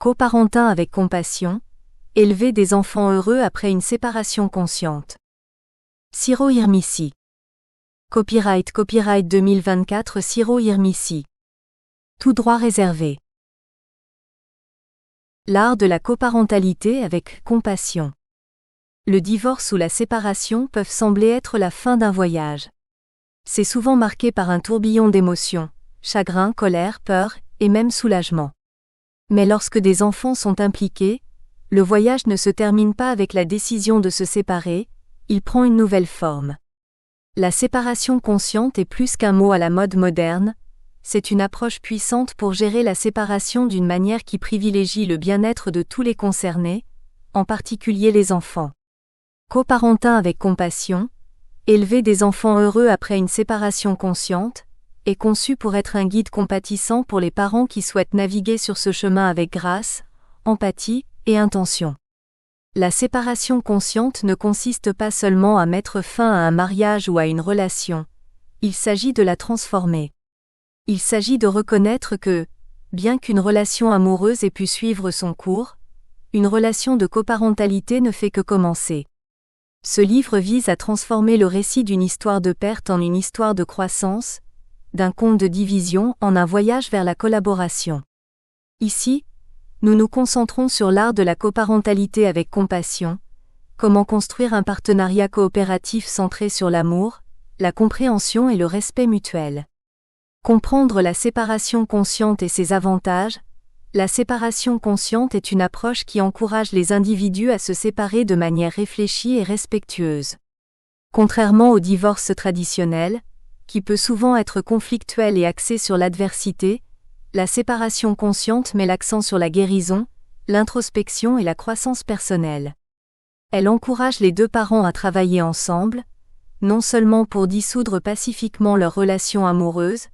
Coparentin avec compassion, élever des enfants heureux après une séparation consciente. Ciro Hirmissi. Copyright 2024 Ciro Hirmissi. Tout droit réservé. L'art de la coparentalité avec compassion. Le divorce ou la séparation peuvent sembler être la fin d'un voyage. C'est souvent marqué par un tourbillon d'émotions, chagrin, colère, peur, et même soulagement. Mais lorsque des enfants sont impliqués, le voyage ne se termine pas avec la décision de se séparer, il prend une nouvelle forme. La séparation consciente est plus qu'un mot à la mode moderne, c'est une approche puissante pour gérer la séparation d'une manière qui privilégie le bien-être de tous les concernés, en particulier les enfants. Coparentin avec compassion, élever des enfants heureux après une séparation consciente, est conçu pour être un guide compatissant pour les parents qui souhaitent naviguer sur ce chemin avec grâce, empathie et intention. La séparation consciente ne consiste pas seulement à mettre fin à un mariage ou à une relation, il s'agit de la transformer. Il s'agit de reconnaître que, bien qu'une relation amoureuse ait pu suivre son cours, une relation de coparentalité ne fait que commencer. Ce livre vise à transformer le récit d'une histoire de perte en une histoire de croissance, d'un conte de division en un voyage vers la collaboration. Ici, nous nous concentrons sur l'art de la coparentalité avec compassion, comment construire un partenariat coopératif centré sur l'amour, la compréhension et le respect mutuel. Comprendre la séparation consciente et ses avantages. La séparation consciente est une approche qui encourage les individus à se séparer de manière réfléchie et respectueuse. Contrairement au divorce traditionnel, qui peut souvent être conflictuel et axé sur l'adversité, la séparation consciente met l'accent sur la guérison, l'introspection et la croissance personnelle. Elle encourage les deux parents à travailler ensemble, non seulement pour dissoudre pacifiquement leur relation amoureuse,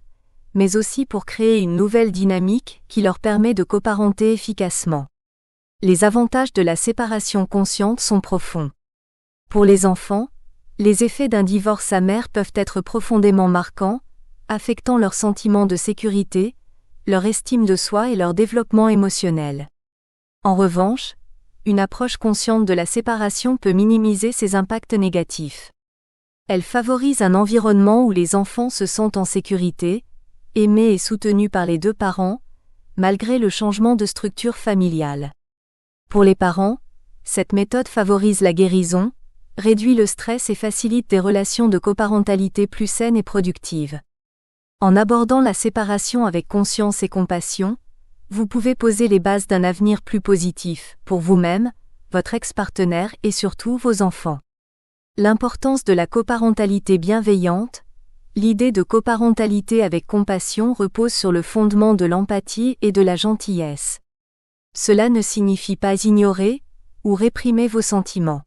mais aussi pour créer une nouvelle dynamique qui leur permet de coparenter efficacement. Les avantages de la séparation consciente sont profonds. Pour les enfants, les effets d'un divorce amer peuvent être profondément marquants, affectant leur sentiment de sécurité, leur estime de soi et leur développement émotionnel. En revanche, une approche consciente de la séparation peut minimiser ces impacts négatifs. Elle favorise un environnement où les enfants se sentent en sécurité, aimés et soutenus par les deux parents, malgré le changement de structure familiale. Pour les parents, cette méthode favorise la guérison, réduit le stress et facilite des relations de coparentalité plus saines et productives. En abordant la séparation avec conscience et compassion, vous pouvez poser les bases d'un avenir plus positif, pour vous-même, votre ex-partenaire et surtout vos enfants. L'importance de la coparentalité bienveillante. L'idée de coparentalité avec compassion repose sur le fondement de l'empathie et de la gentillesse. Cela ne signifie pas ignorer ou réprimer vos sentiments.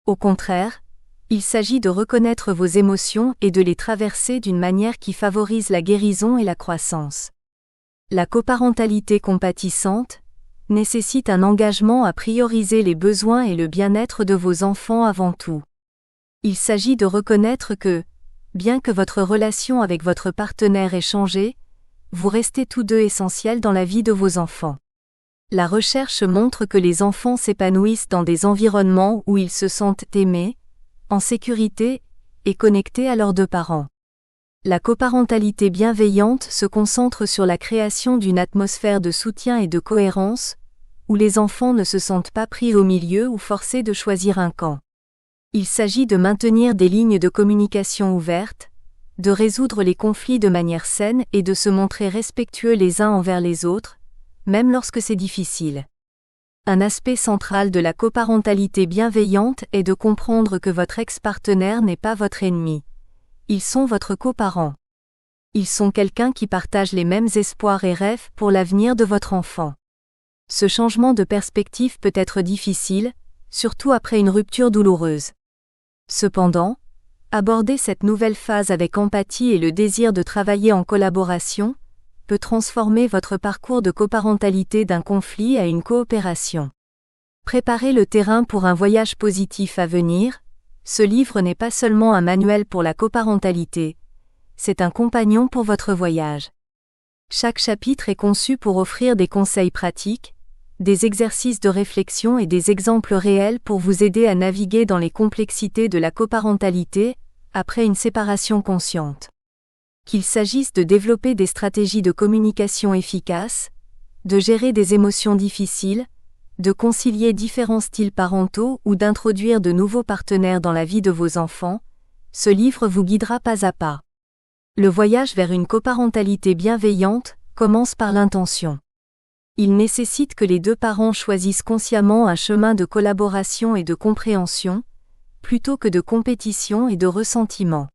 Au contraire, il s'agit de reconnaître vos émotions et de les traverser d'une manière qui favorise la guérison et la croissance. La coparentalité compatissante nécessite un engagement à prioriser les besoins et le bien-être de vos enfants avant tout. Il s'agit de reconnaître que, bien que votre relation avec votre partenaire ait changé, vous restez tous deux essentiels dans la vie de vos enfants. La recherche montre que les enfants s'épanouissent dans des environnements où ils se sentent aimés, en sécurité et connectés à leurs deux parents. La coparentalité bienveillante se concentre sur la création d'une atmosphère de soutien et de cohérence, où les enfants ne se sentent pas pris au milieu ou forcés de choisir un camp. Il s'agit de maintenir des lignes de communication ouvertes, de résoudre les conflits de manière saine et de se montrer respectueux les uns envers les autres, même lorsque c'est difficile. Un aspect central de la coparentalité bienveillante est de comprendre que votre ex-partenaire n'est pas votre ennemi. Ils sont votre coparent. Ils sont quelqu'un qui partage les mêmes espoirs et rêves pour l'avenir de votre enfant. Ce changement de perspective peut être difficile, surtout après une rupture douloureuse. Cependant, aborder cette nouvelle phase avec empathie et le désir de travailler en collaboration peut transformer votre parcours de coparentalité d'un conflit à une coopération. Préparez le terrain pour un voyage positif à venir. Ce livre n'est pas seulement un manuel pour la coparentalité, c'est un compagnon pour votre voyage. Chaque chapitre est conçu pour offrir des conseils pratiques, des exercices de réflexion et des exemples réels pour vous aider à naviguer dans les complexités de la coparentalité après une séparation consciente. Qu'il s'agisse de développer des stratégies de communication efficaces, de gérer des émotions difficiles, de concilier différents styles parentaux ou d'introduire de nouveaux partenaires dans la vie de vos enfants, ce livre vous guidera pas à pas. Le voyage vers une coparentalité bienveillante commence par l'intention. Il nécessite que les deux parents choisissent consciemment un chemin de collaboration et de compréhension, plutôt que de compétition et de ressentiment.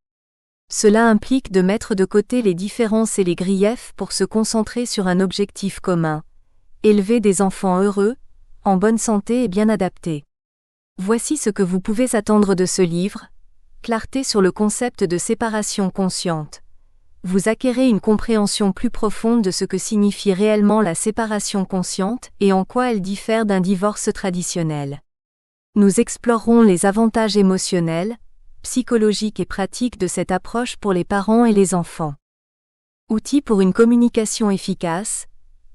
Cela implique de mettre de côté les différences et les griefs pour se concentrer sur un objectif commun: élever des enfants heureux, en bonne santé et bien adaptés. Voici ce que vous pouvez attendre de ce livre: clarté sur le concept de séparation consciente. Vous acquérez une compréhension plus profonde de ce que signifie réellement la séparation consciente et en quoi elle diffère d'un divorce traditionnel. Nous explorerons les avantages émotionnels, psychologiques et pratiques de cette approche pour les parents et les enfants. Outils pour une communication efficace.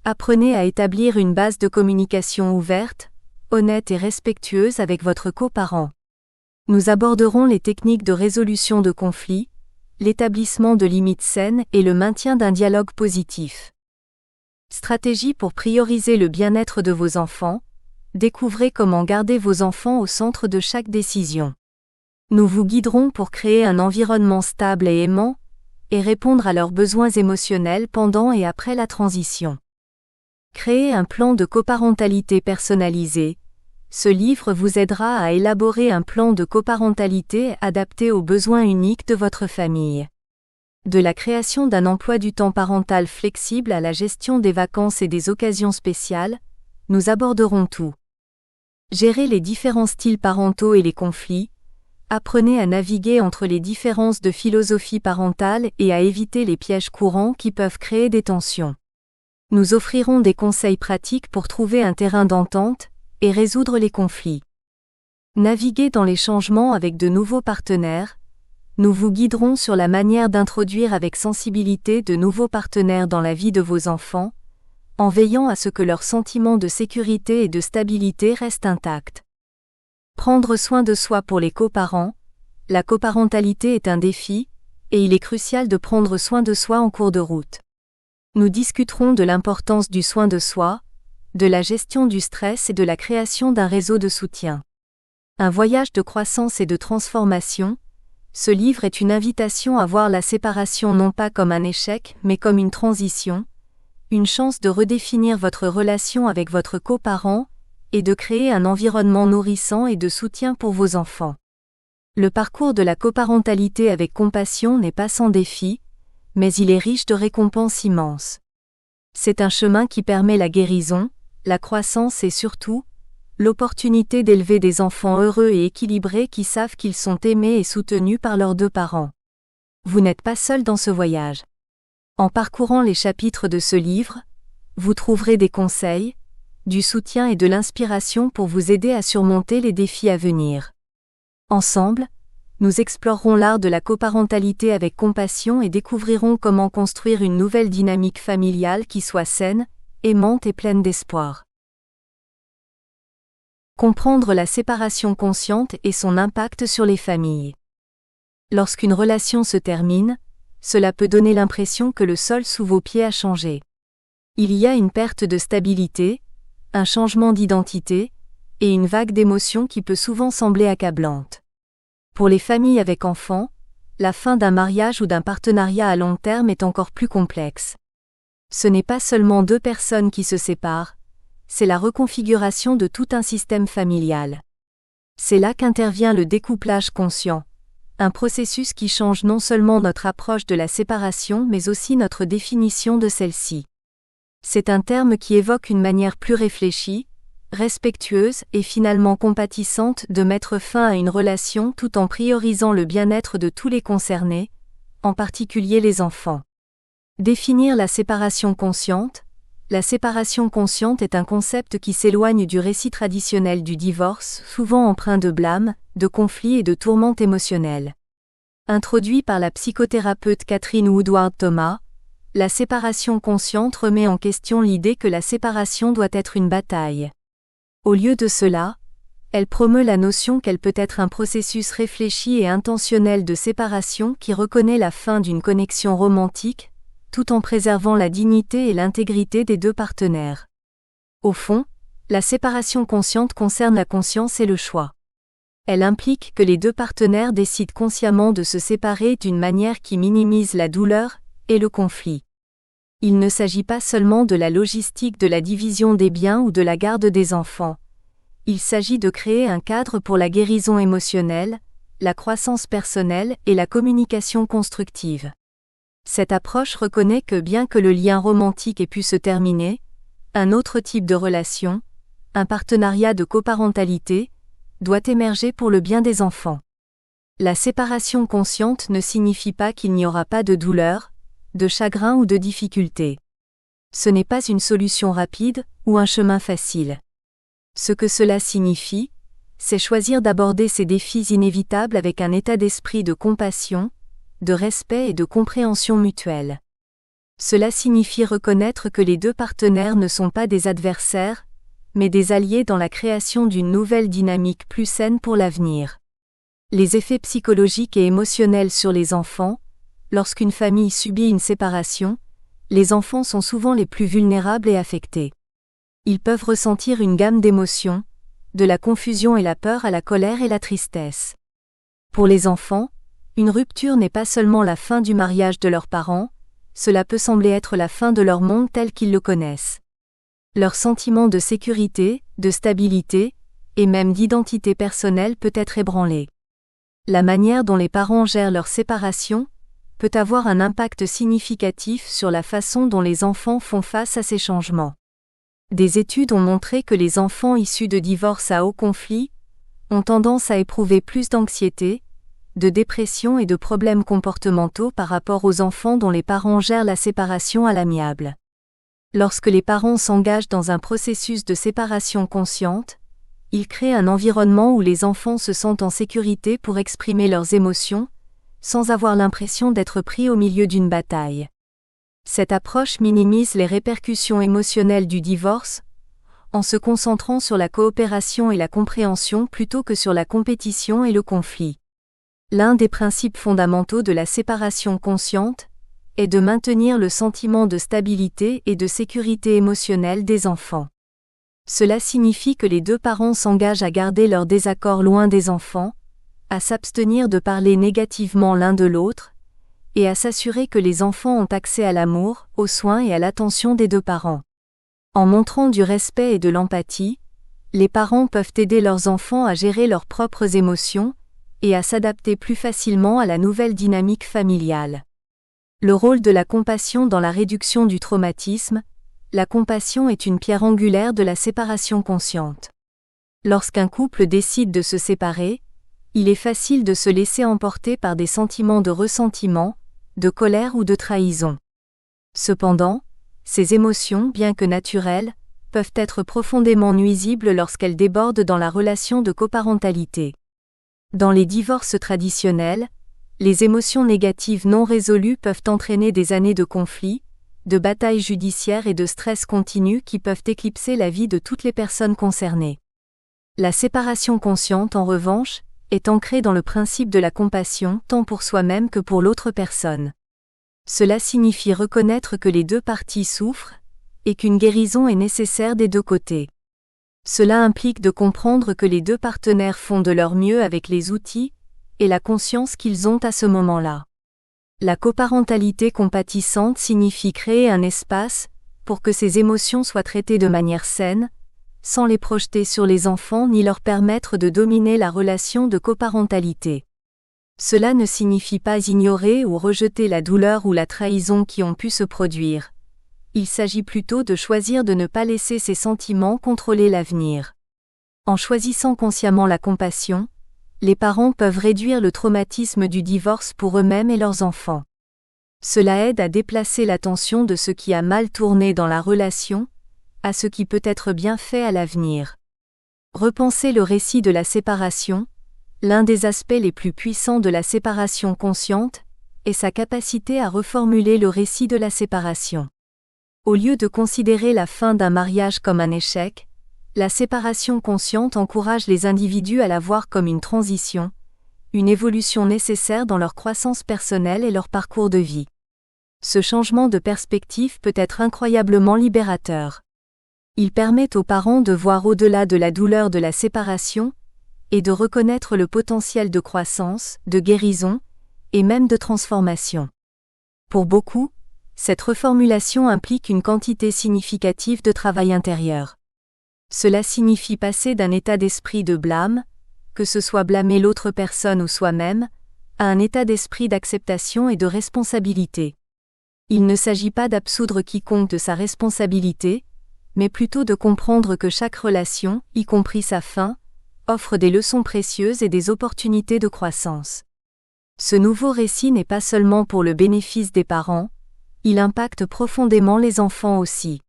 Apprenez à établir une base de communication ouverte, honnête et respectueuse avec votre coparent. Nous aborderons les techniques de résolution de conflits, l'établissement de limites saines et le maintien d'un dialogue positif. Stratégie pour prioriser le bien-être de vos enfants. Découvrez comment garder vos enfants au centre de chaque décision. Nous vous guiderons pour créer un environnement stable et aimant, et répondre à leurs besoins émotionnels pendant et après la transition. Créer un plan de coparentalité personnalisé. Ce livre vous aidera à élaborer un plan de coparentalité adapté aux besoins uniques de votre famille. De la création d'un emploi du temps parental flexible à la gestion des vacances et des occasions spéciales, nous aborderons tout. Gérer les différents styles parentaux et les conflits. Apprenez à naviguer entre les différences de philosophie parentale et à éviter les pièges courants qui peuvent créer des tensions. Nous offrirons des conseils pratiques pour trouver un terrain d'entente et résoudre les conflits. Naviguer dans les changements avec de nouveaux partenaires. Nous vous guiderons sur la manière d'introduire avec sensibilité de nouveaux partenaires dans la vie de vos enfants, en veillant à ce que leur sentiment de sécurité et de stabilité reste intact. Prendre soin de soi pour les coparents. La coparentalité est un défi, et il est crucial de prendre soin de soi en cours de route. Nous discuterons de l'importance du soin de soi, de la gestion du stress et de la création d'un réseau de soutien. Un voyage de croissance et de transformation. Ce livre est une invitation à voir la séparation non pas comme un échec, mais comme une transition, une chance de redéfinir votre relation avec votre coparent et de créer un environnement nourrissant et de soutien pour vos enfants. Le parcours de la coparentalité avec compassion n'est pas sans défi, mais il est riche de récompenses immenses. C'est un chemin qui permet la guérison, la croissance et surtout, l'opportunité d'élever des enfants heureux et équilibrés qui savent qu'ils sont aimés et soutenus par leurs deux parents. Vous n'êtes pas seul dans ce voyage. En parcourant les chapitres de ce livre, vous trouverez des conseils, du soutien et de l'inspiration pour vous aider à surmonter les défis à venir. Ensemble, nous explorerons l'art de la coparentalité avec compassion et découvrirons comment construire une nouvelle dynamique familiale qui soit saine, aimante et pleine d'espoir. Comprendre la séparation consciente et son impact sur les familles. Lorsqu'une relation se termine, cela peut donner l'impression que le sol sous vos pieds a changé. Il y a une perte de stabilité, un changement d'identité, et une vague d'émotions qui peut souvent sembler accablante. Pour les familles avec enfants, la fin d'un mariage ou d'un partenariat à long terme est encore plus complexe. Ce n'est pas seulement deux personnes qui se séparent, c'est la reconfiguration de tout un système familial. C'est là qu'intervient le découplage conscient, un processus qui change non seulement notre approche de la séparation mais aussi notre définition de celle-ci. C'est un terme qui évoque une manière plus réfléchie, respectueuse et finalement compatissante de mettre fin à une relation tout en priorisant le bien-être de tous les concernés, en particulier les enfants. Définir la séparation consciente. La séparation consciente est un concept qui s'éloigne du récit traditionnel du divorce, souvent empreint de blâme, de conflits et de tourmentes émotionnelles. Introduit par la psychothérapeute Catherine Woodward Thomas, La séparation consciente remet en question l'idée que la séparation doit être une bataille. Au lieu de cela, elle promeut la notion qu'elle peut être un processus réfléchi et intentionnel de séparation qui reconnaît la fin d'une connexion romantique, tout en préservant la dignité et l'intégrité des deux partenaires. Au fond, la séparation consciente concerne la conscience et le choix. Elle implique que les deux partenaires décident consciemment de se séparer d'une manière qui minimise la douleur et le conflit. Il ne s'agit pas seulement de la logistique de la division des biens ou de la garde des enfants. Il s'agit de créer un cadre pour la guérison émotionnelle, la croissance personnelle et la communication constructive. Cette approche reconnaît que bien que le lien romantique ait pu se terminer, un autre type de relation, un partenariat de coparentalité, doit émerger pour le bien des enfants. La séparation consciente ne signifie pas qu'il n'y aura pas de douleur, de chagrin ou de difficulté. Ce n'est pas une solution rapide ou un chemin facile. Ce que cela signifie, c'est choisir d'aborder ces défis inévitables avec un état d'esprit de compassion, de respect et de compréhension mutuelle. Cela signifie reconnaître que les deux partenaires ne sont pas des adversaires, mais des alliés dans la création d'une nouvelle dynamique plus saine pour l'avenir. Les effets psychologiques et émotionnels sur les enfants. Lorsqu'une famille subit une séparation, les enfants sont souvent les plus vulnérables et affectés. Ils peuvent ressentir une gamme d'émotions, de la confusion et la peur à la colère et la tristesse. Pour les enfants, une rupture n'est pas seulement la fin du mariage de leurs parents, cela peut sembler être la fin de leur monde tel qu'ils le connaissent. Leur sentiment de sécurité, de stabilité, et même d'identité personnelle peut être ébranlé. La manière dont les parents gèrent leur séparation peut avoir un impact significatif sur la façon dont les enfants font face à ces changements. Des études ont montré que les enfants issus de divorces à haut conflit ont tendance à éprouver plus d'anxiété, de dépression et de problèmes comportementaux par rapport aux enfants dont les parents gèrent la séparation à l'amiable. Lorsque les parents s'engagent dans un processus de séparation consciente, ils créent un environnement où les enfants se sentent en sécurité pour exprimer leurs émotions, sans avoir l'impression d'être pris au milieu d'une bataille. Cette approche minimise les répercussions émotionnelles du divorce, en se concentrant sur la coopération et la compréhension plutôt que sur la compétition et le conflit. L'un des principes fondamentaux de la séparation consciente est de maintenir le sentiment de stabilité et de sécurité émotionnelle des enfants. Cela signifie que les deux parents s'engagent à garder leurs désaccords loin des enfants, à s'abstenir de parler négativement l'un de l'autre, et à s'assurer que les enfants ont accès à l'amour, aux soins et à l'attention des deux parents. En montrant du respect et de l'empathie, les parents peuvent aider leurs enfants à gérer leurs propres émotions et à s'adapter plus facilement à la nouvelle dynamique familiale. Le rôle de la compassion dans la réduction du traumatisme. La compassion est une pierre angulaire de la séparation consciente. Lorsqu'un couple décide de se séparer, il est facile de se laisser emporter par des sentiments de ressentiment, de colère ou de trahison. Cependant, ces émotions, bien que naturelles, peuvent être profondément nuisibles lorsqu'elles débordent dans la relation de coparentalité. Dans les divorces traditionnels, les émotions négatives non résolues peuvent entraîner des années de conflits, de batailles judiciaires et de stress continu qui peuvent éclipser la vie de toutes les personnes concernées. La séparation consciente, en revanche, est ancrée dans le principe de la compassion tant pour soi-même que pour l'autre personne. Cela signifie reconnaître que les deux parties souffrent, et qu'une guérison est nécessaire des deux côtés. Cela implique de comprendre que les deux partenaires font de leur mieux avec les outils et la conscience qu'ils ont à ce moment-là. La coparentalité compatissante signifie créer un espace pour que ces émotions soient traitées de manière saine, sans les projeter sur les enfants ni leur permettre de dominer la relation de coparentalité. Cela ne signifie pas ignorer ou rejeter la douleur ou la trahison qui ont pu se produire. Il s'agit plutôt de choisir de ne pas laisser ces sentiments contrôler l'avenir. En choisissant consciemment la compassion, les parents peuvent réduire le traumatisme du divorce pour eux-mêmes et leurs enfants. Cela aide à déplacer l'attention de ce qui a mal tourné dans la relation, à ce qui peut être bien fait à l'avenir. Repenser le récit de la séparation. L'un des aspects les plus puissants de la séparation consciente est sa capacité à reformuler le récit de la séparation. Au lieu de considérer la fin d'un mariage comme un échec, la séparation consciente encourage les individus à la voir comme une transition, une évolution nécessaire dans leur croissance personnelle et leur parcours de vie. Ce changement de perspective peut être incroyablement libérateur. Il permet aux parents de voir au-delà de la douleur de la séparation et de reconnaître le potentiel de croissance, de guérison et même de transformation. Pour beaucoup, cette reformulation implique une quantité significative de travail intérieur. Cela signifie passer d'un état d'esprit de blâme, que ce soit blâmer l'autre personne ou soi-même, à un état d'esprit d'acceptation et de responsabilité. Il ne s'agit pas d'absoudre quiconque de sa responsabilité, mais plutôt de comprendre que chaque relation, y compris sa fin, offre des leçons précieuses et des opportunités de croissance. Ce nouveau récit n'est pas seulement pour le bénéfice des parents, il impacte profondément les enfants aussi.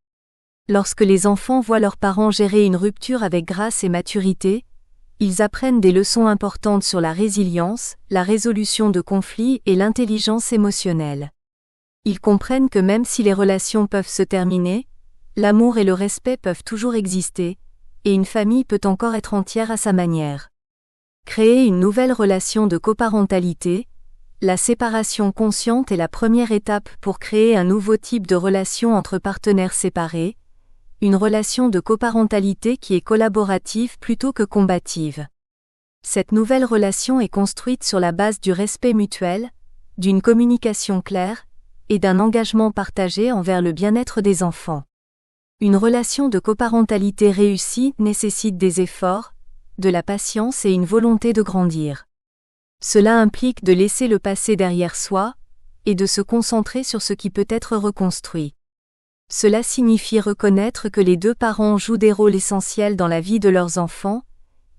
Lorsque les enfants voient leurs parents gérer une rupture avec grâce et maturité, ils apprennent des leçons importantes sur la résilience, la résolution de conflits et l'intelligence émotionnelle. Ils comprennent que même si les relations peuvent se terminer, l'amour et le respect peuvent toujours exister, et une famille peut encore être entière à sa manière. Créer une nouvelle relation de coparentalité, la séparation consciente est la première étape pour créer un nouveau type de relation entre partenaires séparés, une relation de coparentalité qui est collaborative plutôt que combative. Cette nouvelle relation est construite sur la base du respect mutuel, d'une communication claire, et d'un engagement partagé envers le bien-être des enfants. Une relation de coparentalité réussie nécessite des efforts, de la patience et une volonté de grandir. Cela implique de laisser le passé derrière soi, et de se concentrer sur ce qui peut être reconstruit. Cela signifie reconnaître que les deux parents jouent des rôles essentiels dans la vie de leurs enfants,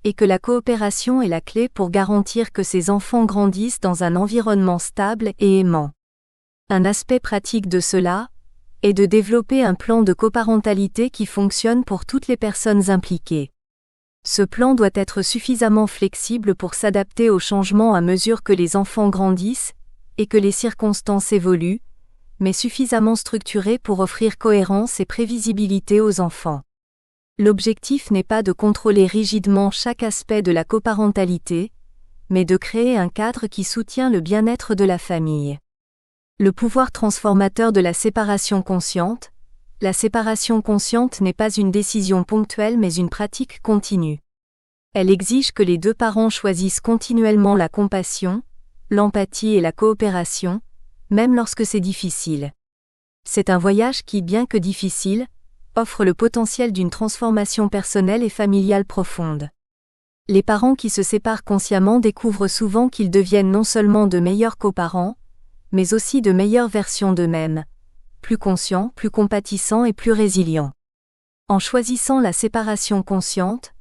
et que la coopération est la clé pour garantir que ces enfants grandissent dans un environnement stable et aimant. Un aspect pratique de cela est de développer un plan de coparentalité qui fonctionne pour toutes les personnes impliquées. Ce plan doit être suffisamment flexible pour s'adapter aux changements à mesure que les enfants grandissent et que les circonstances évoluent, mais suffisamment structuré pour offrir cohérence et prévisibilité aux enfants. L'objectif n'est pas de contrôler rigidement chaque aspect de la coparentalité, mais de créer un cadre qui soutient le bien-être de la famille. Le pouvoir transformateur de la séparation consciente. La séparation consciente n'est pas une décision ponctuelle mais une pratique continue. Elle exige que les deux parents choisissent continuellement la compassion, l'empathie et la coopération, même lorsque c'est difficile. C'est un voyage qui, bien que difficile, offre le potentiel d'une transformation personnelle et familiale profonde. Les parents qui se séparent consciemment découvrent souvent qu'ils deviennent non seulement de meilleurs coparents, mais aussi de meilleures versions d'eux-mêmes, plus conscients, plus compatissants et plus résilients. En choisissant la séparation consciente,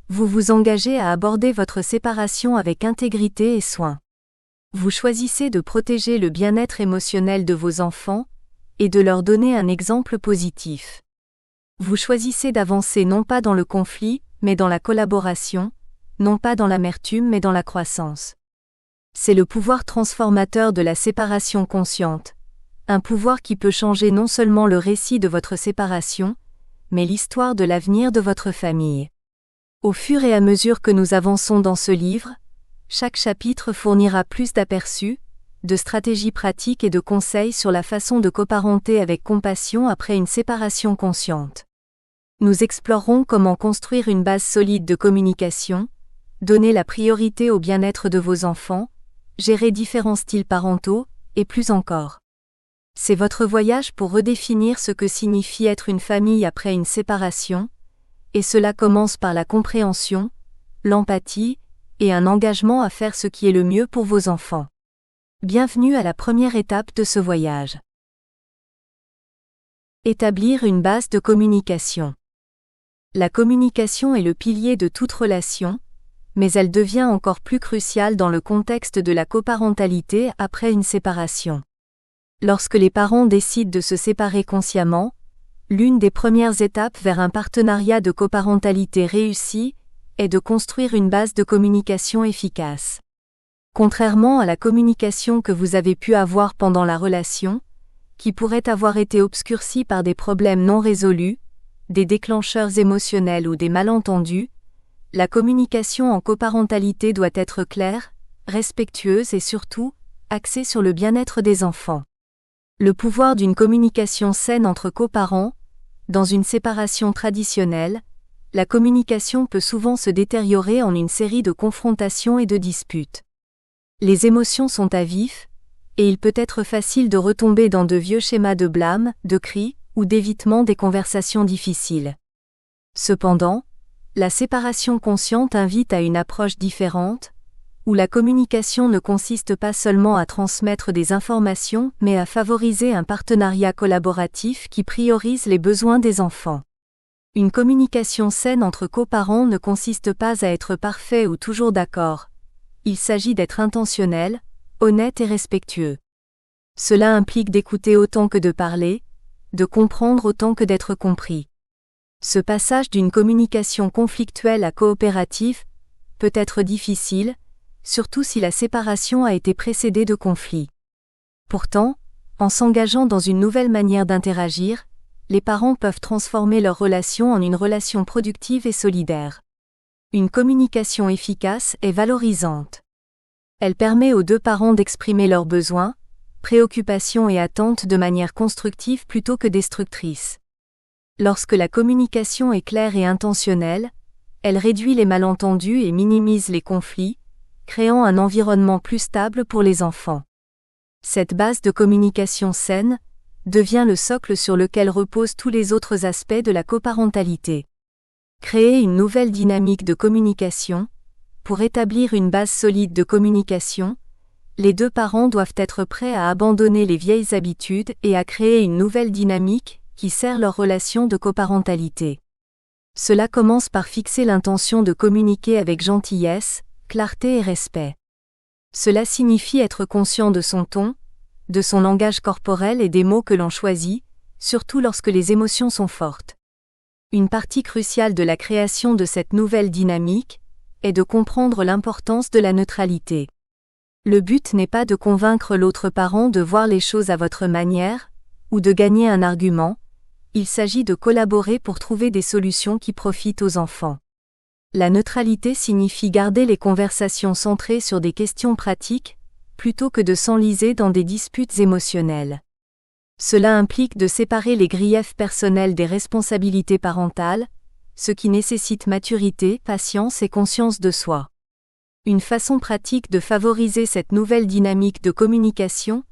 vous vous engagez à aborder votre séparation avec intégrité et soin. Vous choisissez de protéger le bien-être émotionnel de vos enfants et de leur donner un exemple positif. Vous choisissez d'avancer non pas dans le conflit, mais dans la collaboration, non pas dans l'amertume mais dans la croissance. C'est le pouvoir transformateur de la séparation consciente, un pouvoir qui peut changer non seulement le récit de votre séparation, mais l'histoire de l'avenir de votre famille. Au fur et à mesure que nous avançons dans ce livre, chaque chapitre fournira plus d'aperçus, de stratégies pratiques et de conseils sur la façon de coparenter avec compassion après une séparation consciente. Nous explorerons comment construire une base solide de communication, donner la priorité au bien-être de vos enfants, gérer différents styles parentaux, et plus encore. C'est votre voyage pour redéfinir ce que signifie être une famille après une séparation, et cela commence par la compréhension, l'empathie, et un engagement à faire ce qui est le mieux pour vos enfants. Bienvenue à la première étape de ce voyage. Établir une base de communication. La communication est le pilier de toute relation, mais elle devient encore plus cruciale dans le contexte de la coparentalité après une séparation. Lorsque les parents décident de se séparer consciemment, l'une des premières étapes vers un partenariat de coparentalité réussi est de construire une base de communication efficace. Contrairement à la communication que vous avez pu avoir pendant la relation, qui pourrait avoir été obscurcie par des problèmes non résolus, des déclencheurs émotionnels ou des malentendus, la communication en coparentalité doit être claire, respectueuse et surtout, axée sur le bien-être des enfants. Le pouvoir d'une communication saine entre coparents, dans une séparation traditionnelle, la communication peut souvent se détériorer en une série de confrontations et de disputes. Les émotions sont à vif, et il peut être facile de retomber dans de vieux schémas de blâme, de cris, ou d'évitement des conversations difficiles. Cependant, la séparation consciente invite à une approche différente, où la communication ne consiste pas seulement à transmettre des informations, mais à favoriser un partenariat collaboratif qui priorise les besoins des enfants. Une communication saine entre coparents ne consiste pas à être parfait ou toujours d'accord. Il s'agit d'être intentionnel, honnête et respectueux. Cela implique d'écouter autant que de parler, de comprendre autant que d'être compris. Ce passage d'une communication conflictuelle à coopérative peut être difficile, surtout si la séparation a été précédée de conflits. Pourtant, en s'engageant dans une nouvelle manière d'interagir, les parents peuvent transformer leur relation en une relation productive et solidaire. Une communication efficace est valorisante. Elle permet aux deux parents d'exprimer leurs besoins, préoccupations et attentes de manière constructive plutôt que destructrice. Lorsque la communication est claire et intentionnelle, elle réduit les malentendus et minimise les conflits, créant un environnement plus stable pour les enfants. Cette base de communication saine devient le socle sur lequel reposent tous les autres aspects de la coparentalité. Créer une nouvelle dynamique de communication. Pour établir une base solide de communication, les deux parents doivent être prêts à abandonner les vieilles habitudes et à créer une nouvelle dynamique qui sert leur relation de coparentalité. Cela commence par fixer l'intention de communiquer avec gentillesse, clarté et respect. Cela signifie être conscient de son ton, de son langage corporel et des mots que l'on choisit, surtout lorsque les émotions sont fortes. Une partie cruciale de la création de cette nouvelle dynamique est de comprendre l'importance de la neutralité. Le but n'est pas de convaincre l'autre parent de voir les choses à votre manière, ou de gagner un argument, il s'agit de collaborer pour trouver des solutions qui profitent aux enfants. La neutralité signifie garder les conversations centrées sur des questions pratiques, plutôt que de s'enliser dans des disputes émotionnelles. Cela implique de séparer les griefs personnels des responsabilités parentales, ce qui nécessite maturité, patience et conscience de soi. Une façon pratique de favoriser cette nouvelle dynamique de communication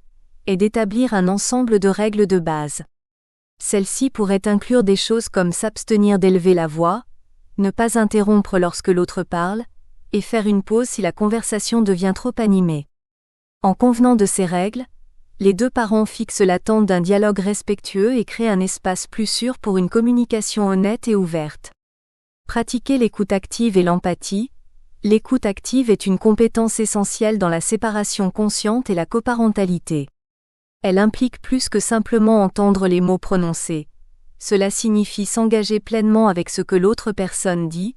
est d'établir un ensemble de règles de base. Celles-ci pourraient inclure des choses comme s'abstenir d'élever la voix, ne pas interrompre lorsque l'autre parle, et faire une pause si la conversation devient trop animée. En convenant de ces règles, les deux parents fixent l'attente d'un dialogue respectueux et créent un espace plus sûr pour une communication honnête et ouverte. Pratiquer l'écoute active et l'empathie. L'écoute active est une compétence essentielle dans la séparation consciente et la coparentalité. Elle implique plus que simplement entendre les mots prononcés. Cela signifie s'engager pleinement avec ce que l'autre personne dit,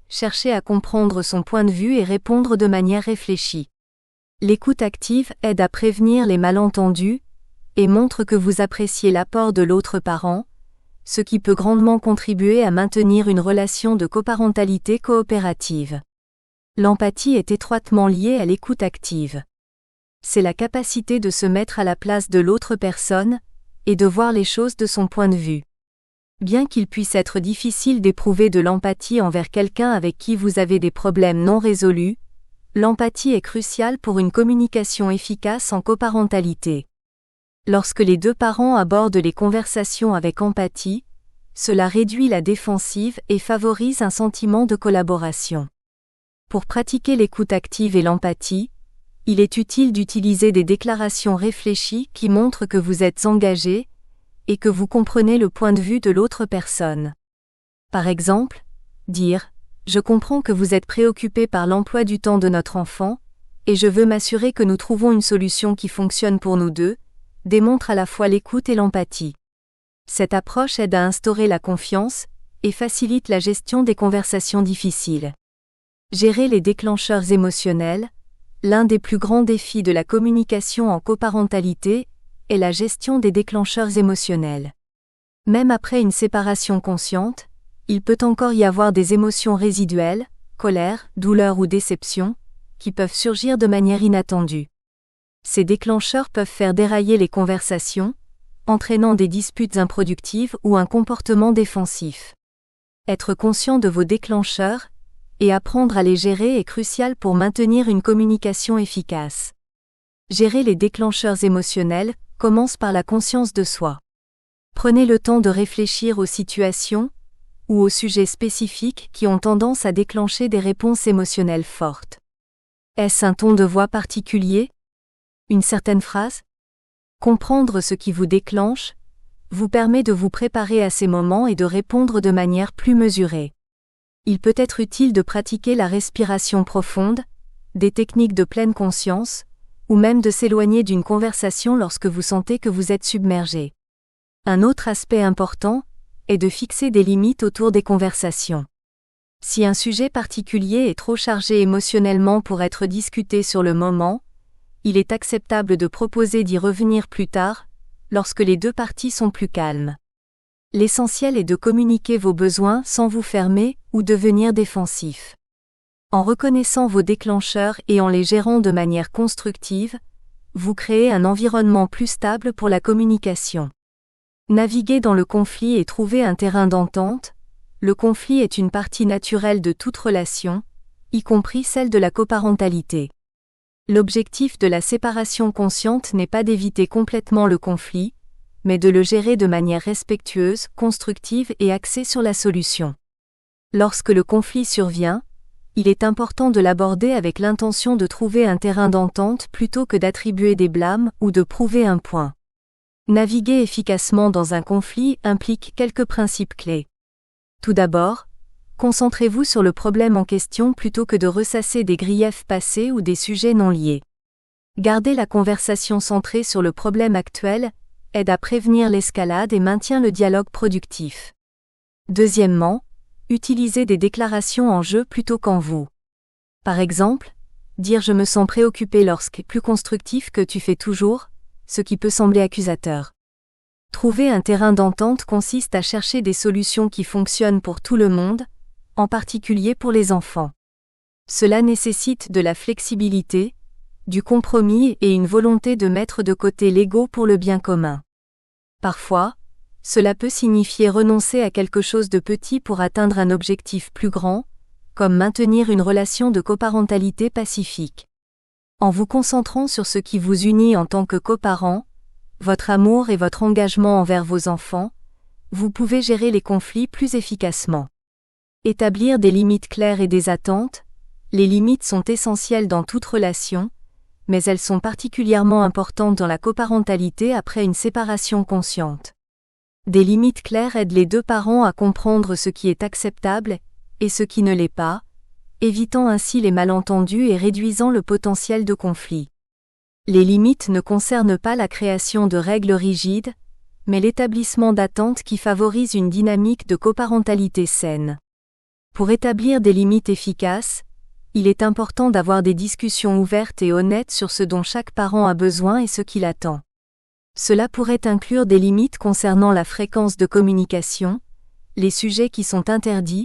chercher à comprendre son point de vue et répondre de manière réfléchie. L'écoute active aide à prévenir les malentendus et montre que vous appréciez l'apport de l'autre parent, ce qui peut grandement contribuer à maintenir une relation de coparentalité coopérative. L'empathie est étroitement liée à l'écoute active. C'est la capacité de se mettre à la place de l'autre personne et de voir les choses de son point de vue. Bien qu'il puisse être difficile d'éprouver de l'empathie envers quelqu'un avec qui vous avez des problèmes non résolus, l'empathie est cruciale pour une communication efficace en coparentalité. Lorsque les deux parents abordent les conversations avec empathie, cela réduit la défensive et favorise un sentiment de collaboration. Pour pratiquer l'écoute active et l'empathie, il est utile d'utiliser des déclarations réfléchies qui montrent que vous êtes engagé et que vous comprenez le point de vue de l'autre personne. Par exemple, dire « Je comprends que vous êtes préoccupé par l'emploi du temps de notre enfant, et je veux m'assurer que nous trouvons une solution qui fonctionne pour nous deux », démontre à la fois l'écoute et l'empathie. Cette approche aide à instaurer la confiance et facilite la gestion des conversations difficiles. Gérer les déclencheurs émotionnels. L'un des plus grands défis de la communication en coparentalité est la gestion des déclencheurs émotionnels. Même après une séparation consciente, il peut encore y avoir des émotions résiduelles, colère, douleur ou déception, qui peuvent surgir de manière inattendue. Ces déclencheurs peuvent faire dérailler les conversations, entraînant des disputes improductives ou un comportement défensif. Être conscient de vos déclencheurs et apprendre à les gérer est crucial pour maintenir une communication efficace. Gérer les déclencheurs émotionnels commence par la conscience de soi. Prenez le temps de réfléchir aux situations ou aux sujets spécifiques qui ont tendance à déclencher des réponses émotionnelles fortes. Est-ce un ton de voix particulier? Une certaine phrase? Comprendre ce qui vous déclenche vous permet de vous préparer à ces moments et de répondre de manière plus mesurée. Il peut être utile de pratiquer la respiration profonde, des techniques de pleine conscience, ou même de s'éloigner d'une conversation lorsque vous sentez que vous êtes submergé. Un autre aspect important est de fixer des limites autour des conversations. Si un sujet particulier est trop chargé émotionnellement pour être discuté sur le moment, il est acceptable de proposer d'y revenir plus tard, lorsque les deux parties sont plus calmes. L'essentiel est de communiquer vos besoins sans vous fermer ou devenir défensif. En reconnaissant vos déclencheurs et en les gérant de manière constructive, vous créez un environnement plus stable pour la communication. Naviguer dans le conflit et trouver un terrain d'entente. Le conflit est une partie naturelle de toute relation, y compris celle de la coparentalité. L'objectif de la séparation consciente n'est pas d'éviter complètement le conflit, mais de le gérer de manière respectueuse, constructive et axée sur la solution. Lorsque le conflit survient, il est important de l'aborder avec l'intention de trouver un terrain d'entente plutôt que d'attribuer des blâmes ou de prouver un point. Naviguer efficacement dans un conflit implique quelques principes clés. Tout d'abord, concentrez-vous sur le problème en question plutôt que de ressasser des griefs passés ou des sujets non liés. Garder la conversation centrée sur le problème actuel aide à prévenir l'escalade et maintient le dialogue productif. Deuxièmement, utilisez des déclarations en je plutôt qu'en vous. Par exemple, dire je me sens préoccupé lorsque plus constructif que tu fais toujours, ce qui peut sembler accusateur. Trouver un terrain d'entente consiste à chercher des solutions qui fonctionnent pour tout le monde, en particulier pour les enfants. Cela nécessite de la flexibilité, du compromis et une volonté de mettre de côté l'ego pour le bien commun. Parfois, cela peut signifier renoncer à quelque chose de petit pour atteindre un objectif plus grand, comme maintenir une relation de coparentalité pacifique. En vous concentrant sur ce qui vous unit en tant que coparents, votre amour et votre engagement envers vos enfants, vous pouvez gérer les conflits plus efficacement. Établir des limites claires et des attentes. Les limites sont essentielles dans toute relation, mais elles sont particulièrement importantes dans la coparentalité après une séparation consciente. Des limites claires aident les deux parents à comprendre ce qui est acceptable et ce qui ne l'est pas, évitant ainsi les malentendus et réduisant le potentiel de conflit. Les limites ne concernent pas la création de règles rigides, mais l'établissement d'attentes qui favorisent une dynamique de coparentalité saine. Pour établir des limites efficaces, il est important d'avoir des discussions ouvertes et honnêtes sur ce dont chaque parent a besoin et ce qu'il attend. Cela pourrait inclure des limites concernant la fréquence de communication, les sujets qui sont interdits,